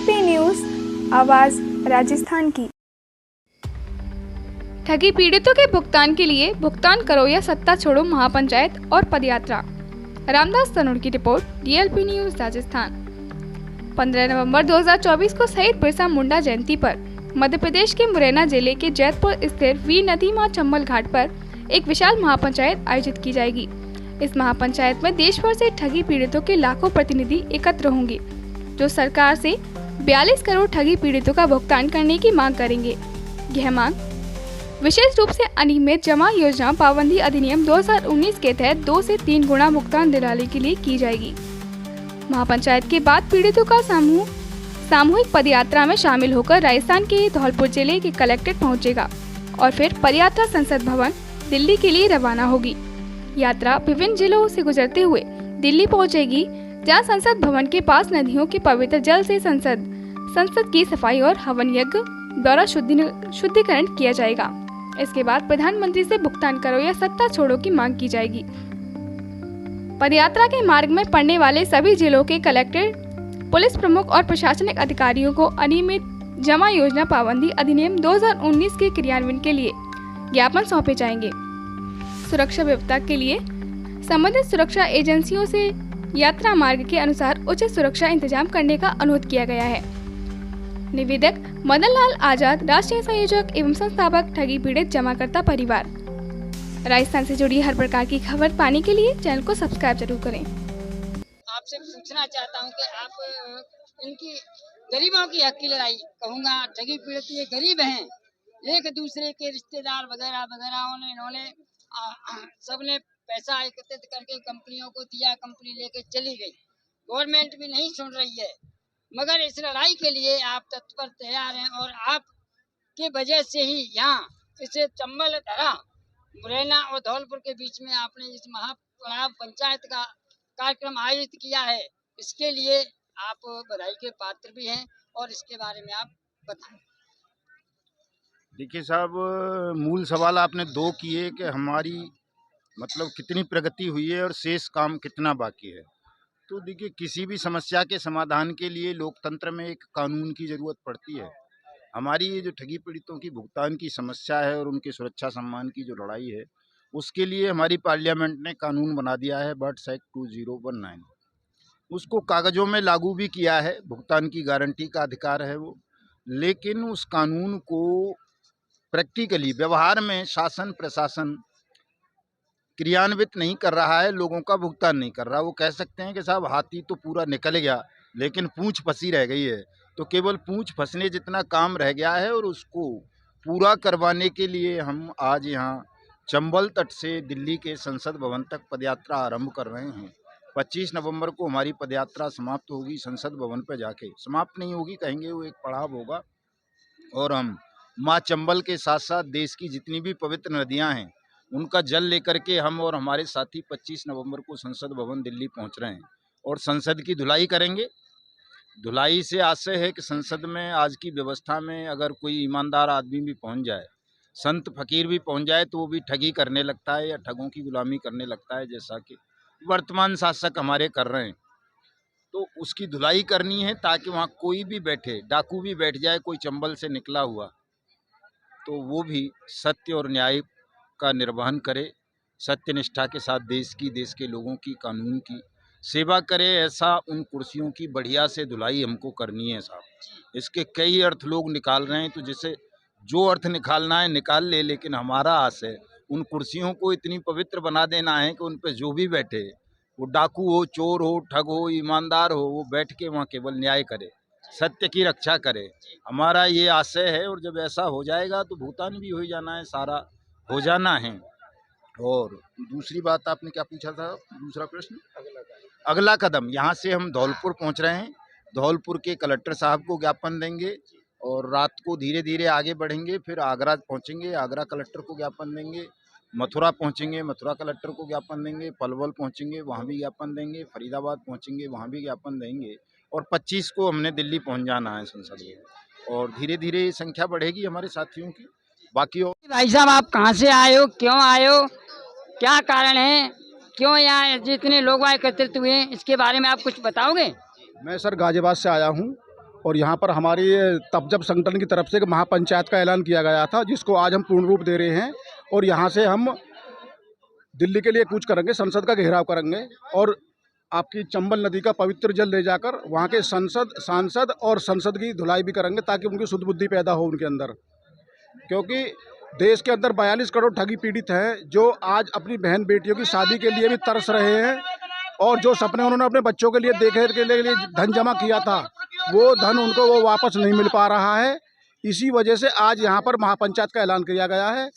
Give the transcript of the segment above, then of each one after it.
DLP news, आवाज़ राजस्थान की। ठगी पीड़ितों के भुगतान के लिए भुगतान करो या सत्ता छोड़ो महापंचायत और पदयात्रा। रामदास तनुर की रिपोर्ट, DLP न्यूज़ राजस्थान। 15 नवंबर 2024 को शहीद बिरसा मुंडा जयंती पर मध्य प्रदेश के मुरैना जिले के जैतपुर स्थित वीर नदी मां चंबल घाट पर एक विशाल महापंचायत आयोजित की जाएगी। इस महापंचायत में देश भर से ठगी पीड़ितों के लाखों प्रतिनिधि एकत्र होंगे, जो सरकार से 42 करोड़ ठगी पीड़ितों का भुगतान करने की मांग करेंगे। यह मांग विशेष रूप से अनियमित जमा योजना पाबंदी अधिनियम 2019 के तहत 2 से 3 गुना भुगतान दिलाने के लिए की जाएगी। महापंचायत के बाद पीड़ितों का सामूहिक पदयात्रा में शामिल होकर राजस्थान के धौलपुर जिले के कलेक्ट्रेट पहुंचेगा और फिर पदयात्रा संसद भवन दिल्ली के लिए रवाना होगी। यात्रा विभिन्न जिलों से गुजरते हुए दिल्ली पहुंचेगी, जहां संसद भवन के पास नदियों के पवित्र जल से संसद की सफाई और हवन यज्ञ द्वारा शुद्धिकरण किया जाएगा। इसके बाद प्रधानमंत्री से भुगतान करो या सत्ता छोड़ो की मांग की जाएगी। पदयात्रा के मार्ग में पड़ने वाले सभी जिलों के कलेक्टर, पुलिस प्रमुख और प्रशासनिक अधिकारियों को अनियमित जमा योजना पाबंदी अधिनियम 2019 के क्रियान्वयन के लिए ज्ञापन सौंपे जाएंगे। सुरक्षा व्यवस्था के लिए संबंधित सुरक्षा एजेंसियों से यात्रा मार्ग के अनुसार उचित सुरक्षा इंतजाम करने का अनुरोध किया गया है। निवेदक मदन लाल आजाद, राष्ट्रीय संयोजक एवं संस्थापक, ठगी पीड़ित जमाकर्ता परिवार। राजस्थान से जुड़ी हर प्रकार की खबर पाने के लिए चैनल को सब्सक्राइब जरूर करें। आपसे पूछना चाहता हूं कि आप इनकी गरीबों की हक की लड़ाई कहूँगा, ठगी पीड़ित ये गरीब हैं, एक दूसरे के रिश्तेदार वगैरह वगैरह इन्होंने सबने पैसा एकत्रित करके कंपनियों को दिया, कंपनी लेके चली गई। गवर्नमेंट भी नहीं सुन रही है, मगर इस लड़ाई के लिए आप तत्पर तैयार हैं और आपके वजह से ही यहाँ इसे चंबल धरा मुरैना और धौलपुर के बीच में आपने इस महापड़ाव पंचायत का कार्यक्रम आयोजित किया है। इसके लिए आप बधाई के पात्र भी हैं और इसके बारे में आप बताएं। देखिए साहब, मूल सवाल आपने दो किए कि हमारी मतलब कितनी प्रगति हुई है और शेष काम कितना बाकी है। तो देखिए, किसी भी समस्या के समाधान के लिए लोकतंत्र में एक कानून की ज़रूरत पड़ती है। हमारी ये जो ठगी पीड़ितों की भुगतान की समस्या है और उनके सुरक्षा सम्मान की जो लड़ाई है, उसके लिए हमारी पार्लियामेंट ने कानून बना दिया है, बर्ड्स एक्ट 2019। उसको कागज़ों में लागू भी किया है, भुगतान की गारंटी का अधिकार है वो। लेकिन उस कानून को प्रैक्टिकली व्यवहार में शासन प्रशासन क्रियान्वित नहीं कर रहा है, लोगों का भुगतान नहीं कर रहा। वो कह सकते हैं कि साहब हाथी तो पूरा निकल गया लेकिन पूंछ फंसी रह गई है। तो केवल पूंछ फंसने जितना काम रह गया है और उसको पूरा करवाने के लिए हम आज यहाँ चंबल तट से दिल्ली के संसद भवन तक पदयात्रा आरंभ कर रहे हैं। 25 नवंबर को हमारी पदयात्रा समाप्त होगी, संसद भवन पर जाके समाप्त नहीं होगी, कहेंगे वो एक पड़ाव होगा। और हम माँ चंबल के साथ साथ देश की जितनी भी पवित्र नदियाँ हैं उनका जल लेकर के हम और हमारे साथी 25 नवंबर को संसद भवन दिल्ली पहुंच रहे हैं और संसद की धुलाई करेंगे। धुलाई से आशय है कि संसद में आज की व्यवस्था में अगर कोई ईमानदार आदमी भी पहुंच जाए, संत फकीर भी पहुंच जाए, तो वो भी ठगी करने लगता है या ठगों की गुलामी करने लगता है, जैसा कि वर्तमान शासक हमारे कर रहे हैं। तो उसकी धुलाई करनी है ताकि वहाँ कोई भी बैठे, डाकू भी बैठ जाए कोई चंबल से निकला हुआ, तो वो भी सत्य और न्याय का निर्वहन करे, सत्यनिष्ठा के साथ देश के लोगों की, कानून की सेवा करे। ऐसा उन कुर्सियों की बढ़िया से धुलाई हमको करनी है साहब। इसके कई अर्थ लोग निकाल रहे हैं, तो जैसे जो अर्थ निकालना है निकाल ले, लेकिन हमारा आस है उन कुर्सियों को इतनी पवित्र बना देना है कि उन पर जो भी बैठे, वो डाकू हो, चोर हो, ठग हो, ईमानदार हो, वो बैठ के वहाँ केवल न्याय करे, सत्य की रक्षा करे। हमारा ये आशय है और जब ऐसा हो जाएगा तो भुगतान भी हो जाना है, सारा हो जाना है। और दूसरी बात आपने क्या पूछा था, दूसरा प्रश्न? अगला कदम यहाँ से हम धौलपुर पहुँच रहे हैं, धौलपुर के कलेक्टर साहब को ज्ञापन देंगे और रात को धीरे धीरे आगे बढ़ेंगे, फिर आगरा पहुँचेंगे, आगरा कलेक्टर को ज्ञापन देंगे, मथुरा पहुँचेंगे, मथुरा कलेक्टर को ज्ञापन देंगे, पलवल पहुँचेंगे, वहाँ भी ज्ञापन देंगे, फरीदाबाद पहुँचेंगे, वहाँ भी ज्ञापन देंगे और 25 को हमने दिल्ली पहुँच जाना है संसद में। और धीरे धीरे संख्या बढ़ेगी हमारे साथियों की। बाकी भाई साहब, आप कहाँ से आए हो, क्यों आए हो, क्या कारण है, क्यों यहाँ जितने लोग एकत्रित हुए हैं, इसके बारे में आप कुछ बताओगे? मैं सर गाजियाबाद से आया हूँ और यहाँ पर हमारी तपजब संगठन की तरफ से एक महापंचायत का ऐलान किया गया था, जिसको आज हम पूर्ण रूप दे रहे हैं। और यहाँ से हम दिल्ली के लिए कूच करेंगे, संसद का घेराव करेंगे और आपकी चंबल नदी का पवित्र जल ले जाकर वहाँ के सांसद और संसद की धुलाई भी करेंगे, ताकि उनकी शुद्ध बुद्धि पैदा हो उनके अंदर। क्योंकि देश के अंदर 42 करोड़ ठगी पीड़ित हैं, जो आज अपनी बहन बेटियों की शादी के लिए भी तरस रहे हैं, और जो सपने उन्होंने अपने बच्चों के लिए देखे के लिए धन जमा किया था, वो धन उनको वो वापस नहीं मिल पा रहा है। इसी वजह से आज यहाँ पर महापंचायत का ऐलान किया गया है।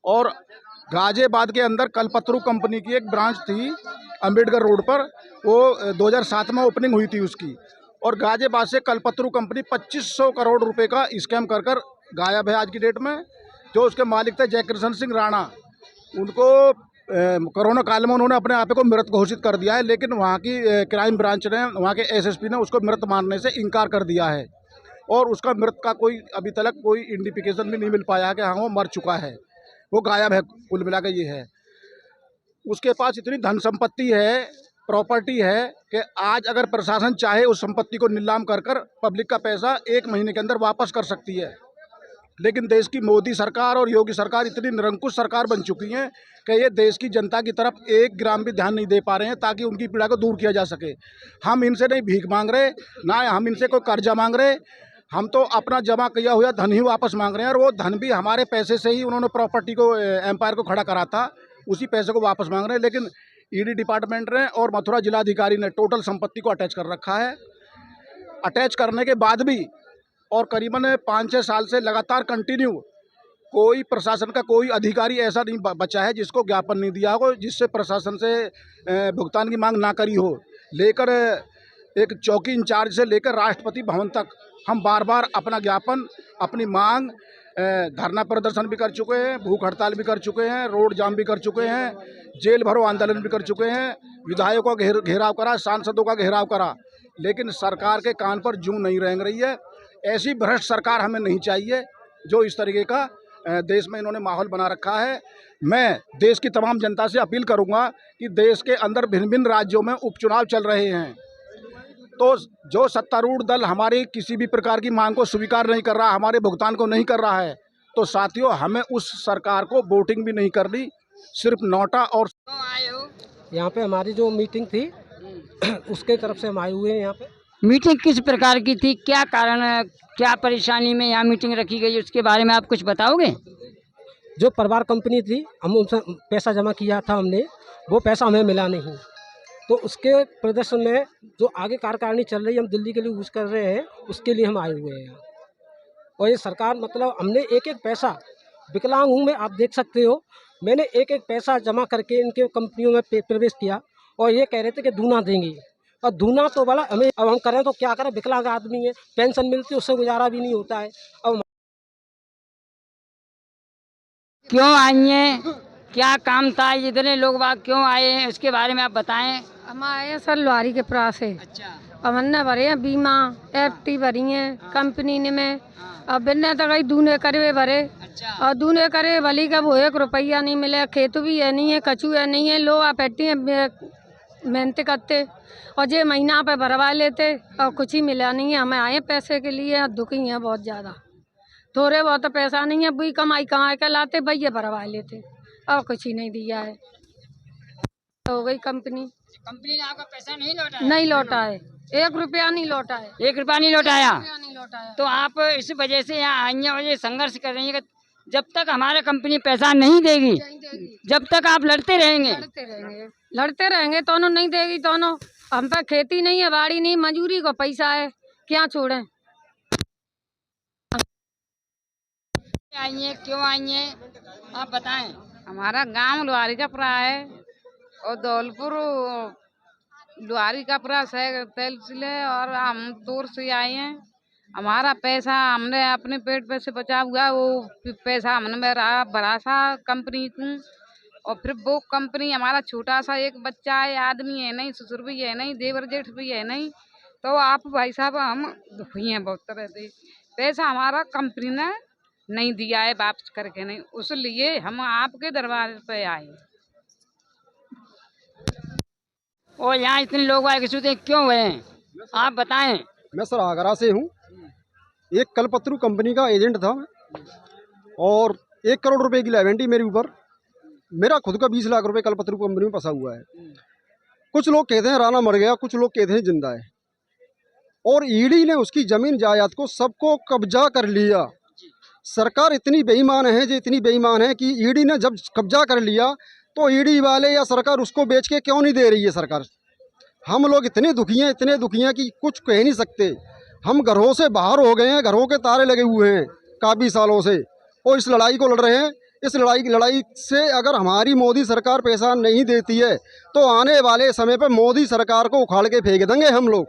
और गाजियाबाद के अंदर कल्पतरू कंपनी की एक ब्रांच थी अम्बेडकर रोड पर, वो 2007 में ओपनिंग हुई थी उसकी, और गाजियाबाद से कल्पतरू कंपनी 2500 करोड़ रुपए का स्कैम कर गायब है आज की डेट में। जो उसके मालिक थे जयकृष्ण सिंह राणा, उनको कोरोना काल में उन्होंने अपने आप को मृत घोषित कर दिया है, लेकिन वहाँ की क्राइम ब्रांच ने, वहाँ के एसएसपी ने उसको मृत मानने से इनकार कर दिया है, और उसका मृत का कोई अभी तक कोई आइडेंटिफिकेशन भी नहीं मिल पाया कि हाँ वो मर चुका है, वो गायब है। कुल मिला के ये है, उसके पास इतनी धन संपत्ति है, प्रॉपर्टी है, कि आज अगर प्रशासन चाहे उस संपत्ति को नीलाम कर पब्लिक का पैसा 1 महीने के अंदर वापस कर सकती है। लेकिन देश की मोदी सरकार और योगी सरकार इतनी निरंकुश सरकार बन चुकी हैं कि ये देश की जनता की तरफ 1 ग्राम भी ध्यान नहीं दे पा रहे हैं, ताकि उनकी पीड़ा को दूर किया जा सके। हम इनसे नहीं भीख मांग रहे, ना हम इनसे कोई कर्जा मांग रहे, हम तो अपना जमा किया हुआ धन ही वापस मांग रहे हैं। और वो धन भी हमारे पैसे से ही उन्होंने प्रॉपर्टी को, एम्पायर को खड़ा करा था, उसी पैसे को वापस मांग रहे हैं। लेकिन ईडी डिपार्टमेंट ने और मथुरा जिलाधिकारी ने टोटल संपत्ति को अटैच कर रखा है। अटैच करने के बाद भी और करीबन 5-6 साल से लगातार कंटिन्यू कोई प्रशासन का कोई अधिकारी ऐसा नहीं बचा है जिसको ज्ञापन नहीं दिया हो, जिससे प्रशासन से भुगतान की मांग ना करी हो। लेकर एक चौकी इंचार्ज से लेकर राष्ट्रपति भवन तक हम बार बार अपना ज्ञापन, अपनी मांग, धरना प्रदर्शन भी कर चुके हैं, भूख हड़ताल भी कर चुके हैं, रोड जाम भी कर चुके हैं, जेल भरो आंदोलन भी कर चुके हैं, विधायकों का घेराव करा, सांसदों का घेराव करा, लेकिन सरकार के कान पर जूं नहीं रेंग रही है। ऐसी भ्रष्ट सरकार हमें नहीं चाहिए, जो इस तरीके का देश में इन्होंने माहौल बना रखा है। मैं देश की तमाम जनता से अपील करूंगा कि देश के अंदर भिन्न भिन्न राज्यों में उपचुनाव चल रहे हैं, तो जो सत्तारूढ़ दल हमारी किसी भी प्रकार की मांग को स्वीकार नहीं कर रहा, हमारे भुगतान को नहीं कर रहा है, तो साथियों हमें उस सरकार को वोटिंग भी नहीं करनी, सिर्फ नोटा। और यहाँ पे हमारी जो मीटिंग थी उसके तरफ से हम आए हुए हैं। यहाँ पे मीटिंग किस प्रकार की थी, क्या कारण है, क्या परेशानी में यहाँ मीटिंग रखी गई, उसके बारे में आप कुछ बताओगे? जो परिवार कंपनी थी, हम उनसे पैसा जमा किया था हमने, वो पैसा हमें मिला नहीं, तो उसके प्रदर्शन में जो आगे कार्यकारिणी चल रही है, हम दिल्ली के लिए यूज़ कर रहे हैं, उसके लिए हम आए हुए हैं। और ये सरकार, मतलब हमने एक एक पैसा, विकलांग हूँ मैं, आप देख सकते हो, मैंने एक एक पैसा जमा करके इनके कंपनियों में प्रवेश किया, और ये कह रहे थे कि दूना देंगे, और दूना तो बड़ा हमें, अब हम करें तो क्या करें, विकलांग आदमी है, पेंशन मिलती है, उससे गुजारा भी नहीं होता है। अब क्यों आई हैं, क्या काम था, इतने लोग बाग क्यों आए हैं, उसके बारे में आप बताएं। हम आए हैं सर लुहारी के पास से। अच्छा। अब हमने भरे हैं बीमा, एफटी भरी हैं कंपनी ने में, अब बिन्ने तक ही दूने करे भरे। अच्छा। और दूने करे भली का वो 1 रुपया नहीं मिले, खेत भी है नहीं है, कचू है नहीं है, लोग आप पेटी है मेहनत करते, और जे महीना पे भरवा लेते, और कुछ ही मिला नहीं है। हमें आए पैसे के लिए, दुखी हैं बहुत ज़्यादा, थोड़े बहुत पैसा नहीं है, बुई कमाई कमा के लाते, भैया भरवा लेते, और कुछ ही नहीं दिया है। हो गई कंपनी ने आपका पैसा नहीं लौटा? नहीं लौटा है, 1 रुपया नहीं लौटा है, 1 रुपया नहीं लौटाया। नहीं लौटाया। तो आप इस वजह से यहाँ आई हैं और ये संघर्ष कर रही है कि जब तक हमारा कंपनी पैसा नहीं देगी, जब तक आप लड़ते रहेंगे। लड़ते रहेंगे, दोनों नहीं देगी, दोनों हम पे खेती नहीं है, बाड़ी नहीं, मजूरी को पैसा है, क्या छोड़ें। आई हैं, क्यों आई हैं, आप बताएं। हमारा गांव लुहारी का पुरा है और धौलपुर लुहारी का पुरा तहसील है, और हम दूर से आए हैं। हमारा पैसा हमने अपने पेट पे से बचा हुआ, वो पैसा हमने भरा सा कंपनी को, और फिर वो कंपनी, हमारा छोटा सा एक बच्चा है, आदमी है नहीं, ससुर भी है नहीं, देवर जेठ भी है नहीं, तो आप भाई साहब हम दुखी हैं बहुत तरह से। पैसा हमारा कंपनी ने नहीं दिया है, वापस करके नहीं, उसलिए हम आपके दरबार पे आए। और यहाँ इतने लोग आए, क्यों हुए हैं, आप बताएं। मैं सर आगरा से हूँ, एक कल्पतरू कंपनी का एजेंट था और 1 करोड़ रुपए की लायबिलिटी मेरे ऊपर। मेरा खुद का 20 लाख रुपए कल्पतरू कंपनी में फंसा हुआ है। कुछ लोग कहते हैं राणा मर गया, कुछ लोग कहते हैं जिंदा है। और ईडी ने उसकी जमीन जायदाद को सबको कब्जा कर लिया। सरकार इतनी बेईमान है जो इतनी बेईमान है कि ईडी ने जब कब्जा कर लिया तो ईडी वाले या सरकार उसको बेच के क्यों नहीं दे रही है सरकार। हम लोग इतने दुखी हैं कि कुछ कह नहीं सकते। हम घरों से बाहर हो गए हैं, घरों के तारे लगे हुए हैं काफ़ी सालों से और इस लड़ाई को लड़ रहे हैं। इस लड़ाई से अगर हमारी मोदी सरकार पैसा नहीं देती है तो आने वाले समय पर मोदी सरकार को उखाड़ के फेंक देंगे हम लोग।